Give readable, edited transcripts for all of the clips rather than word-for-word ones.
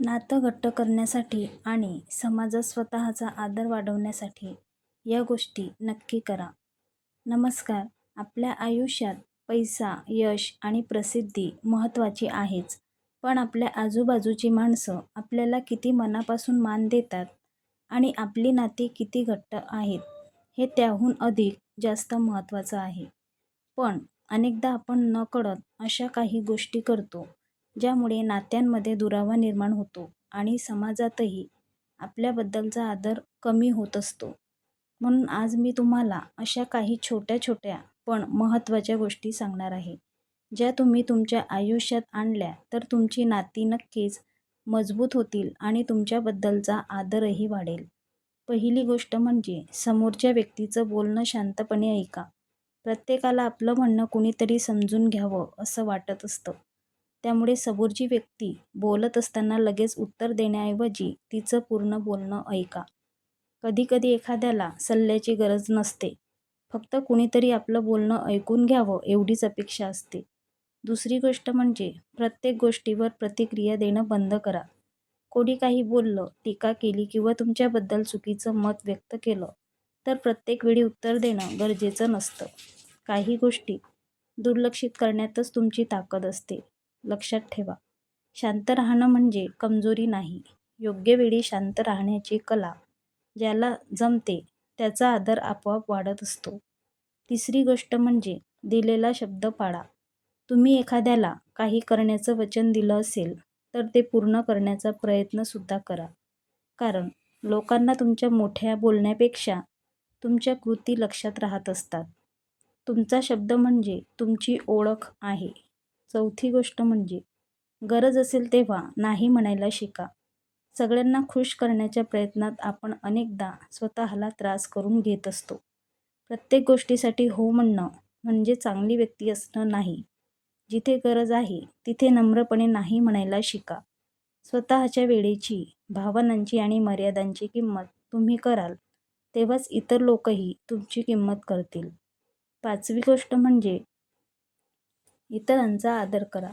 नातं घट्ट करण्यासाठी आणि समाजात स्वतःचा आदर वाढवण्यासाठी या गोष्टी नक्की करा. नमस्कार. आपल्या आयुष्यात पैसा, यश आणि प्रसिद्धी महत्त्वाची आहेच. पण आपल्या आजूबाजूची माणसं आपल्याला किती मनापासून मान देतात आणि आपली नाती किती घट्ट आहेत, हे त्याहून अधिक जास्त महत्त्वाचं आहे. पण अनेकदा आपण नकळत अशा काही गोष्टी करतो, ज्यामुळे नात्यांमध्ये दुरावा निर्माण होतो आणि समाजातही आपल्याबद्दलचा आदर कमी होत असतो. म्हणून आज मी तुम्हाला अशा काही छोट्या-छोट्या पण महत्त्वाच्या गोष्टी सांगणार आहे, ज्या तुम्ही तुमच्या आयुष्यात आणल्या तर तुमची नाती नक्कीच मजबूत होतील आणि तुमच्याबद्दलचा आदरही वाढेल. पहिली गोष्ट म्हणजे समोरच्या व्यक्तीचं बोलणं शांतपणे ऐका. प्रत्येकाला आपलं म्हणणं कुणीतरी समजून घ्यावं असं वाटत असतं. त्यामुळे समोरची व्यक्ती बोलत असताना लगेच उत्तर देण्याऐवजी तिचं पूर्ण बोलणं ऐका. कधी-कधी एखाद्याला सल्ल्याची गरज नसते. फक्त कुणीतरी आपलं बोलणं ऐकून घ्यावं एवढीच अपेक्षा असते. दुसरी गोष्ट म्हणजे प्रत्येक गोष्टीवर प्रतिक्रिया देणं बंद करा. कोणी काही बोललं, टीका केली किंवा तुमच्याबद्दल चुकीचं मत व्यक्त केलं, तर प्रत्येक वेळी उत्तर देणं गरजेचं नसतं. काही गोष्टी दुर्लक्षित करण्यातच तुमची ताकद असते. लक्षात ठेवा, शांत राहणं म्हणजे कमजोरी नाही. योग्य वेळी शांत राहण्याची कला ज्याला जमते त्याचा आदर आपोआप वाढत असतो. तिसरी गोष्ट म्हणजे दिलेला शब्द पाळा. तुम्ही एखाद्याला काही करण्याचं वचन दिलं असेल, तर ते पूर्ण करण्याचा प्रयत्नसुद्धा करा. कारण लोकांना तुमच्या मोठ्या बोलण्यापेक्षा तुमच्या कृती लक्षात राहत असतात. तुमचा शब्द म्हणजे तुमची ओळख आहे. चौथी गोष्ट म्हणजे गरज असेल तेव्हा नाही म्हणायला शिका. सगळ्यांना खुश करण्याच्या प्रयत्नात आपण अनेकदा स्वतःला त्रास करून घेत असतो. प्रत्येक गोष्टीसाठी हो म्हणणं म्हणजे चांगली व्यक्ती असणं नाही. जिथे गरज आहे तिथे नम्रपणे नाही म्हणायला शिका. स्वतःच्या वेळेची, भावनांची आणि मर्यादांची किंमत तुम्ही कराल, तेव्हाच इतर लोकही तुमची किंमत करतील. पाचवी गोष्ट म्हणजे इतरांचा आदर करा.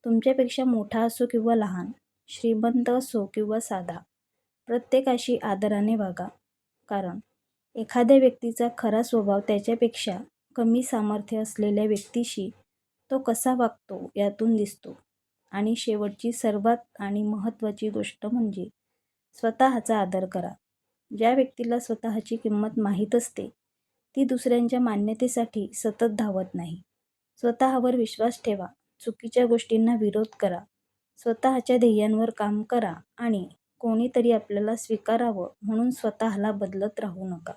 तुमच्यापेक्षा मोठा असो किंवा लहान, श्रीमंत असो किंवा साधा, प्रत्येकाशी आदराने वागा. कारण एखाद्या व्यक्तीचा खरा स्वभाव त्याच्यापेक्षा कमी सामर्थ्य असलेल्या व्यक्तीशी तो कसा वागतो यातून दिसतो. आणि शेवटची सर्वात आणि महत्त्वाची गोष्ट म्हणजे स्वतःचा आदर करा. ज्या व्यक्तीला स्वतःची किंमत माहीत असते, ती दुसऱ्यांच्या मान्यतेसाठी सतत धावत नाही. स्वतःवर विश्वास ठेवा, चुकीच्या गोष्टींना विरोध करा, स्वतःच्या ध्येयांवर काम करा आणि कोणीतरी आपल्याला स्वीकारावं म्हणून स्वतःला बदलत राहू नका.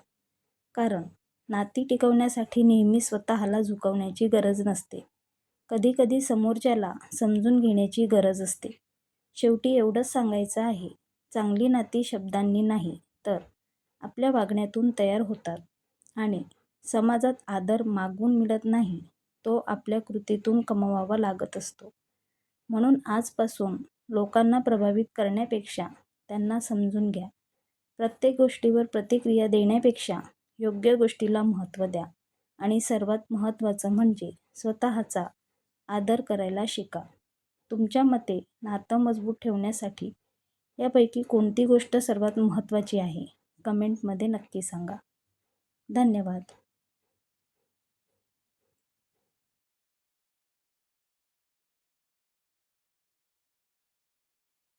कारण नाती टिकवण्यासाठी नेहमी स्वतःला झुकवण्याची गरज नसते. कधीकधी समोरच्याला समजून घेण्याची गरज असते. शेवटी एवढंच सांगायचं आहे, चांगली नाती शब्दांनी नाही तर आपल्या वागण्यातून तयार होतात आणि समाजात आदर मागून मिळत नाही, तो आपल्या कृतीतून कमवावा लागत असतो. म्हणून आजपासून लोकांना प्रभावित करण्यापेक्षा त्यांना समजून घ्या. प्रत्येक गोष्टीवर प्रतिक्रिया देण्यापेक्षा योग्य गोष्टीला महत्त्व द्या आणि सर्वात महत्त्वाचं म्हणजे स्वतःचा आदर करायला शिका. तुमच्या मते नातं मजबूत ठेवण्यासाठी यापैकी कोणती गोष्ट सर्वात महत्त्वाची आहे? कमेंटमध्ये नक्की सांगा. धन्यवाद.